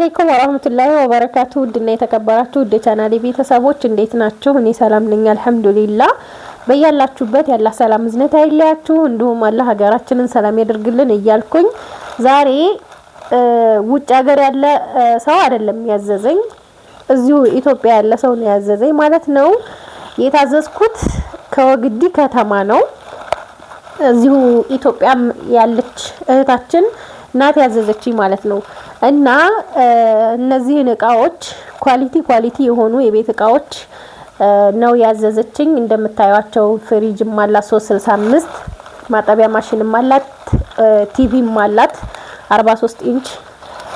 አለይኩም ወራህመቱላሂ ወበረካቱ። ውድና የተከበራችሁ ውድ ቻናሌ ቤተሰቦች እንዴት ናችሁ? እኔ ሰላም ነኝ አልሐምዱሊላህ። በያላችሁበት ያላ ሰላም እዝነት አይለያችሁ፣ እንዲሁም አላህ ሀገራችንን ሰላም ያደርግልን እያልኩኝ ዛሬ ውጭ ሀገር ያለ ሰው አይደለም ያዘዘኝ፣ እዚሁ ኢትዮጵያ ያለ ሰው ነው ያዘዘኝ ማለት ነው። የታዘዝኩት ከወግዲ ከተማ ነው። እዚሁ ኢትዮጵያ ያለች እህታችን ናት ያዘዘችኝ ማለት ነው። እና እነዚህን እቃዎች ኳሊቲ የሆኑ የቤት እቃዎች ነው ያዘዘችኝ። እንደምታዩቸው ፍሪጅም አላት 365፣ ማጠቢያ ማሽንም አላት፣ ቲቪም አላት 43 ኢንች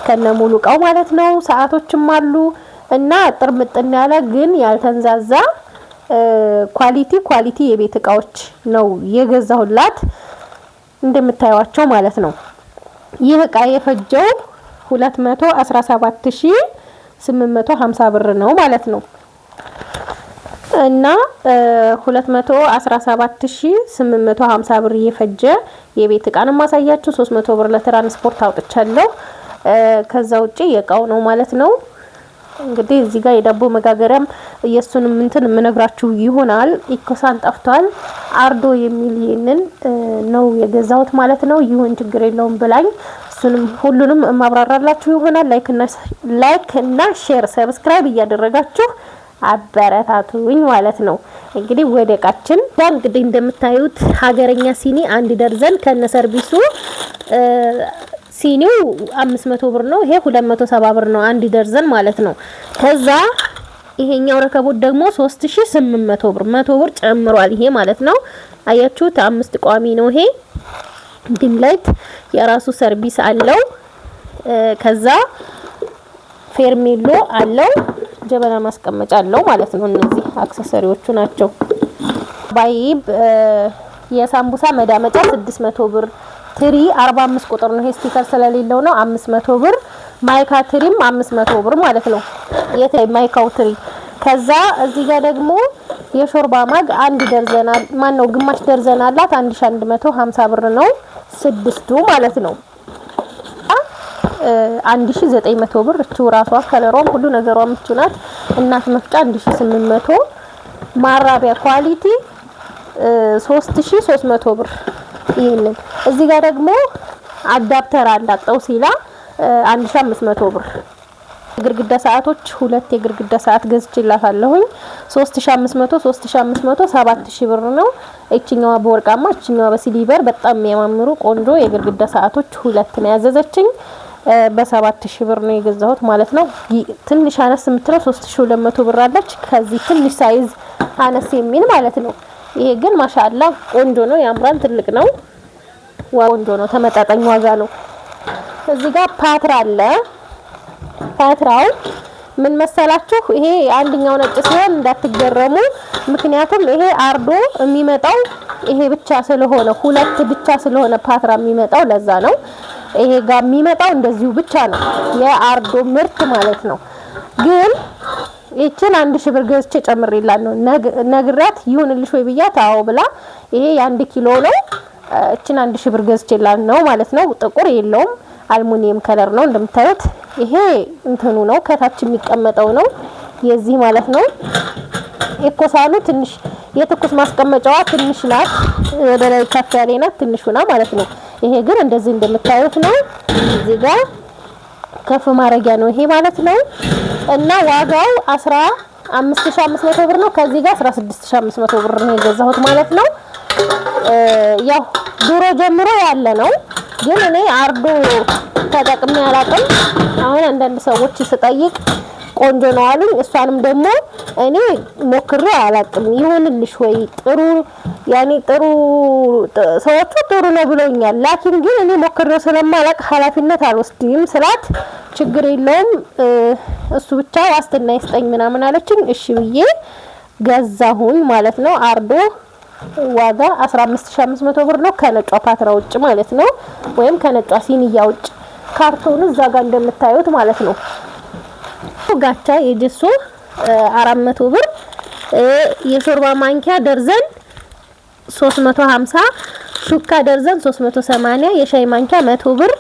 ከነሙሉ እቃው ማለት ነው። ሰዓቶችም አሉ እና ጥርምጥና ያለ ግን ያልተንዛዛ ኳሊቲ የቤት እቃዎች ነው የገዛሁላት እንደምታዩቸው ማለት ነው። ይህ እቃ የፈጀው 217850 ብር ነው ማለት ነው። እና 217850 ብር የፈጀ የቤት እቃ ነው ማሳያችሁ። 300 ብር ለትራንስፖርት አውጥቻለሁ። ከዛ ውጪ የእቃው ነው ማለት ነው። እንግዲህ እዚህ ጋር የዳቦ መጋገሪያም የሱንም እንትን ምነግራችሁ ይሆናል። ኢኮሳን ጠፍቷል። አርዶ የሚል ይሄንን ነው የገዛሁት ማለት ነው። ይሁን ችግር የለውም ብላኝ እሱንም ሁሉንም ማብራራላችሁ ይሆናል። ላይክ እና ሼር ሰብስክራይብ እያደረጋችሁ አበረታቱኝ ማለት ነው። እንግዲህ ወደ እቃችን እንግዲህ እንደምታዩት ሀገረኛ ሲኒ 1 ደርዘን ከነ ሰርቪሱ ሲኒው 500 ብር ነው። ይሄ 270 ብር ነው 1 ደርዘን ማለት ነው። ከዛ ይሄኛው ረከቦት ደግሞ 3800 ብር 100 ብር ጨምሯል ይሄ ማለት ነው። አያችሁት 5 ቋሚ ነው ይሄ። ዲም ላይት የራሱ ሰርቪስ አለው። ከዛ ፌርሜሎ አለው፣ ጀበና ማስቀመጫ አለው ማለት ነው። እነዚህ አክሰሰሪዎቹ ናቸው። ባይብ የሳምቡሳ መዳመጫ 600 ብር፣ ትሪ 45 ቁጥር ነው። ይሄ ስቲከር ስለሌለው ነው 500 ብር። ማይካ ትሪም 500 ብር ማለት ነው። ማይካው ትሪ። ከዛ እዚህ ጋር ደግሞ የሾርባ ማግ 1 ደርዘን ግማሽ ደርዘን አላት 1150 ብር ነው 6ቱ ማለት ነው። 1900 ብር። እቺ ራሷ ከለሯም ሁሉ ነገሯ ምቹ ናት። እናት መፍጫ 1800። ማራቢያ ኳሊቲ 3300 ብር። ይሄንን እዚህ ጋር ደግሞ አዳፕተር አላጣው ሲላ 1500 ብር። የግርግዳ ሰዓቶች 2 የግርግዳ ሰዓት ገዝቼላታለሁኝ 3500 7000 ብር ነው። እቺኛዋ በወርቃማ እቺኛዋ በሲሊቨር በጣም የሚያማምሩ ቆንጆ የግርግዳ ሰዓቶች 2 ነው ያዘዘችኝ። በ7000 ብር ነው የገዛሁት ማለት ነው። ትንሽ አነስ የምትለው 3200 ብር አለች። ከዚህ ትንሽ ሳይዝ አነስ የሚል ማለት ነው። ይሄ ግን ማሻአላ ቆንጆ ነው፣ ያምራል፣ ትልቅ ነው፣ ቆንጆ ነው፣ ተመጣጣኝ ዋጋ ነው። እዚህ ጋር ፓትራ አለ። ፓትራው ምን መሰላችሁ? ይሄ አንደኛው ነጭ ሲሆን እንዳትገረሙ፣ ምክንያቱም ይሄ አርዶ የሚመጣው ይሄ ብቻ ስለሆነ 2 ብቻ ስለሆነ ፓትራ የሚመጣው ለዛ ነው። ይሄ ጋር የሚመጣው እንደዚሁ ብቻ ነው የአርዶ ምርት ማለት ነው። ግን እቺን 1000 ብር ገዝቼ ጨምሬላት ነው ነግራት ይሁንልሽ ወይ ብያት አዎ ብላ ይሄ የ1 ኪሎ ነው። እቺን 1000 ብር ገዝቼላት ነው ማለት ነው። ጥቁር የለውም አልሙኒየም ከለር ነው እንደምታዩት። ይሄ እንትኑ ነው ከታች የሚቀመጠው ነው የዚህ ማለት ነው። ኢኮሳኑ ትንሽ የትኩስ ማስቀመጫዋ ትንሽ ናት፣ ወደ ላይ ከፍ ያለ ናት ትንሹና ማለት ነው። ይሄ ግን እንደዚህ እንደምታዩት ነው። እዚህ ጋር ከፍ ማረጊያ ነው ይሄ ማለት ነው። እና ዋጋው 15500 ብር ነው። ከዚህ ጋር 16500 ብር ነው የገዛሁት ማለት ነው። ያው ድሮ ጀምሮ ያለ ነው፣ ግን እኔ አርዶ ተጠቅሜ አላውቅም። አሁን አንዳንድ ሰዎች ስጠይቅ ቆንጆ ነው አሉኝ። እሷንም ደግሞ እኔ ሞክሬ አላውቅም። ይሁንልሽ ወይ ጥሩ ጥሩ ሰዎቹ ጥሩ ነው ብለውኛል። ላኪን ግን እኔ ሞክሬው ስለማላውቅ ኃላፊነት አልወስድም ስላት ችግር የለውም እሱ ብቻ ዋስትና ይስጠኝ ምናምን አለችኝ። እሺ ብዬ ገዛሁኝ ማለት ነው። አርዶ ዋጋ 15500 ብር ነው ከነጯ ፓትራ ውጭ ማለት ነው፣ ወይም ከነጯ ሲኒያ ውጭ። ካርቶኑ እዛ ጋር እንደምታዩት ማለት ነው። ጋቻ የጀሶ 400 ብር። የሾርባ ማንኪያ ደርዘን 350፣ ሹካ ደርዘን 380፣ የሻይ ማንኪያ 100 ብር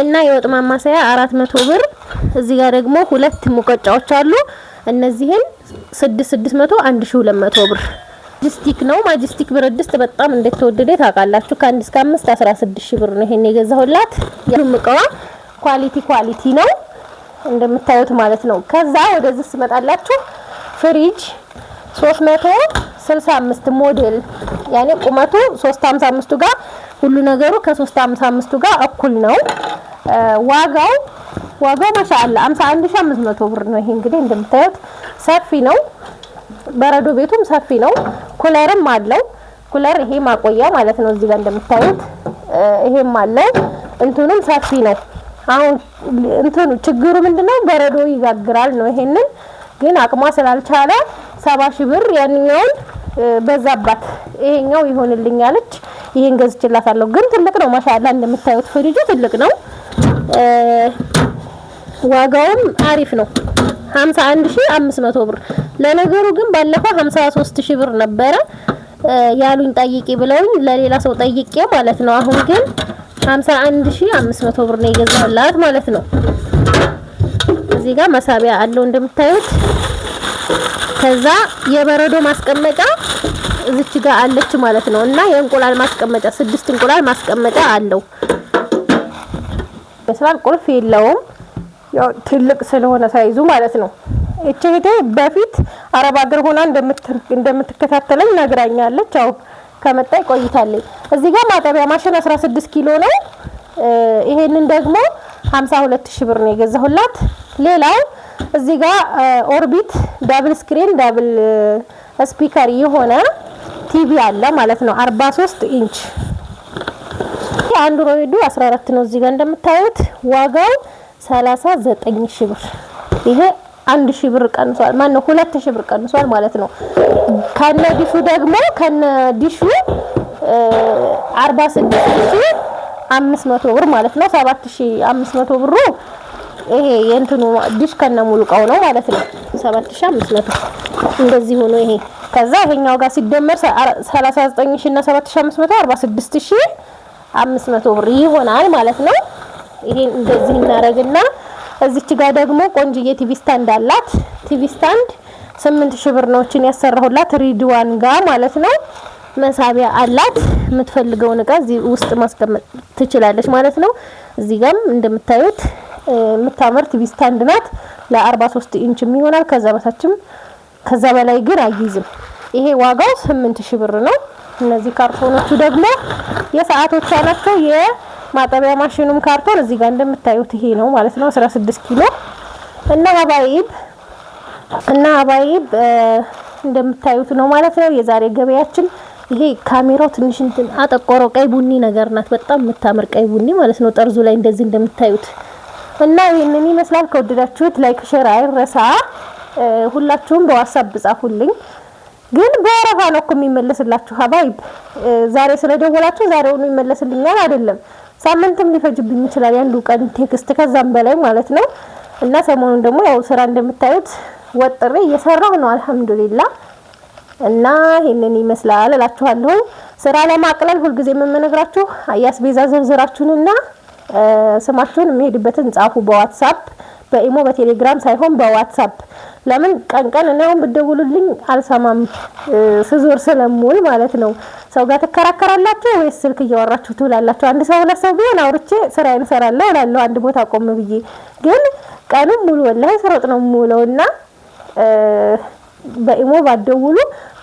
እና የወጥ ማማሰያ 400 ብር እዚህ ጋር ደግሞ ሁለት ሙቀጫዎች አሉ። እነዚህን 600 1200 ብር። ማጅስቲክ ነው። ማጅስቲክ ብረት ድስት በጣም እንደተወደደ ታውቃላችሁ። ከ1 እስከ 5 16000 ብር ነው ይሄን የገዛሁላት። የምቀዋ ኳሊቲ ነው እንደምታዩት ማለት ነው። ከዛ ወደዚህ ስመጣላችሁ ፍሪጅ 365 ሞዴል ያኔ ቁመቱ 355 ጋር ሁሉ ነገሩ ከ355 ጋር እኩል ነው። ዋጋው ማሻአላ 51500 ብር ነው። ይሄ እንግዲህ እንደምታዩት ሰፊ ነው። በረዶ ቤቱም ሰፊ ነው። ኩለርም አለው። ኩለር ይሄ ማቆያ ማለት ነው። እዚህ ጋር እንደምታዩት ይሄም አለ። እንትኑም ሰፊ ነው። አሁን እንትኑ ችግሩ ምንድነው? በረዶ ይጋግራል ነው። ይሄንን ግን አቅሟ ስላልቻለ 70000 ብር ያንኛውን በዛባት ይሄኛው ይሆንልኛለች። ይሄን ገዝቼላታለሁ። ግን ትልቅ ነው ማሻአላ እንደምታዩት ፍሪጁ ትልቅ ነው። ዋጋውም አሪፍ ነው 51500 ብር። ለነገሩ ግን ባለፈው 53000 ብር ነበረ ያሉኝ ጠይቄ ብለውኝ ለሌላ ሰው ጠይቄ ማለት ነው። አሁን ግን 51500 ብር ነው የገዛሁላት ማለት ነው። እዚህ ጋር መሳቢያ አለው እንደምታዩት። ከዛ የበረዶ ማስቀመጫ እዚች ጋር አለች ማለት ነው። እና የእንቁላል ማስቀመጫ 6 እንቁላል ማስቀመጫ አለው። መስራል ቁልፍ የለውም ያው ትልቅ ስለሆነ ሳይዙ ማለት ነው። እቺ ሄደ በፊት አረብ ሀገር ሆና እንደምትከታተለኝ ነግራኛለች። አው ከመጣይ ቆይታለች። እዚህ ጋር ማጠቢያ ማሽን 16 ኪሎ ነው። ይሄንን ደግሞ 52000 ብር ነው የገዛሁላት። ሌላው እዚህ ጋር ኦርቢት ዳብል ስክሪን ዳብል ስፒከር የሆነ ቲቪ አለ ማለት ነው 43 ኢንች። አንድሮይዱ 14 ነው። እዚህ ጋር እንደምታዩት ዋጋው 39000 ብር። ይሄ 1000 ብር ቀንሷል። ማን ነው 2000 ብር ቀንሷል ማለት ነው። ከነዲሹ ደግሞ ከነዲሹ 46500 ብር ማለት ነው። 7500 ብሩ ይሄ የእንትኑ ዲሽ ከነሙሉ እቃው ነው ማለት ነው። 7500 እንደዚህ ሆኖ ይሄ ከዛ ይሄኛው ጋር ሲደመር 39000 እና 7500 46500 ብር ይሆናል ማለት ነው። ይሄን እንደዚህ እናረግና እዚች ጋር ደግሞ ቆንጅዬ ቲቪ ስታንድ አላት። ቲቪ ስታንድ 8000 ብር ነውችን ያሰራሁላት ሪድዋን ጋር ማለት ነው። መሳቢያ አላት። የምትፈልገውን እቃ እዚህ ውስጥ ማስቀመጥ ትችላለች ማለት ነው። እዚህ ጋርም እንደምታዩት የምታምር ቲቪ ስታንድ ናት። ለ43 ኢንች ይሆናል። ከዛ በታችም ከዛ በላይ ግን አይይዝም። ይሄ ዋጋው 8000 ብር ነው። እነዚህ ካርቶኖቹ ደግሞ የሰዓቶች አላቸው። የማጠቢያ ማሽኑም ካርቶን እዚህ ጋር እንደምታዩት ይሄ ነው ማለት ነው 16 ኪሎ እና አባይብ እንደምታዩት ነው ማለት ነው። የዛሬ ገበያችን ይሄ ካሜራው ትንሽ እንትን አጠቆረው ቀይ ቡኒ ነገር ናት። በጣም የምታምር ቀይ ቡኒ ማለት ነው። ጠርዙ ላይ እንደዚህ እንደምታዩት እና ይሄንን ይመስላል። ከወደዳችሁት ላይክ ሼር አይረሳ። ሁላችሁም በዋትስአፕ ጻፉልኝ። ግን በወረፋ ነው እኮ የሚመለስላችሁ ሀባይብ። ዛሬ ስለደወላችሁ ዛሬውኑ ይመለስልኛል አይደለም። ሳምንትም ሊፈጅብኝ ይችላል ያንዱ ቀን ቴክስት ከዛም በላይ ማለት ነው። እና ሰሞኑን ደግሞ ያው ስራ እንደምታዩት ወጥሬ እየሰራሁ ነው አልহামዱሊላህ። እና ይሄንን ይመስላል እላችኋለሁ። ስራ ለማቅለል ሁልጊዜ የምነግራችሁ አያስቤዛ ዝርዝራችሁንና ስማችሁን የሚሄድበትን ጻፉ በዋትስአፕ በኢሞ በቴሌግራም ሳይሆን በዋትስአፕ። ለምን ቀን ነው ብትደውሉልኝ አልሰማም ስዞር ስለምውል ማለት ነው። ሰው ጋር ተከራከራላችሁ ወይስ ስልክ እያወራችሁ ትውላላችሁ? አንድ ሰው ሁለት ሰው ቢሆን አውርቼ ስራዬን እሰራለሁ እላለሁ አንድ ቦታ ቆም ብዬ። ግን ቀኑን ሙሉ ወላሂ ስሮጥ ነው የምውለውና በኢሞ ባትደውሉ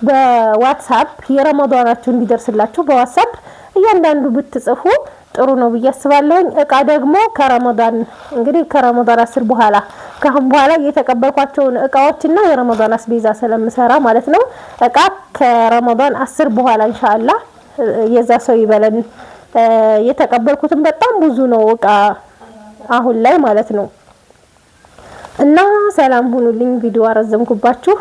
በዋትስአፕ የረመዳናችሁ እንዲደርስላችሁ በዋትስአፕ እያንዳንዱ ብትጽፉ ጥሩ ነው ብዬ አስባለሁ። እቃ ደግሞ ከረመዳን እንግዲህ ከረመዳን 10 በኋላ ካሁን በኋላ የተቀበልኳቸው እቃዎችና የረመዳን አስቤዛ ስለምሰራ ማለት ነው። እቃ ከረመዳን 10 በኋላ ኢንሻአላህ የዛ ሰው ይበለን። የተቀበልኩትም በጣም ብዙ ነው እቃ አሁን ላይ ማለት ነው። እና ሰላም ሁኑልኝ። ቪዲዮ አረዘምኩባችሁ።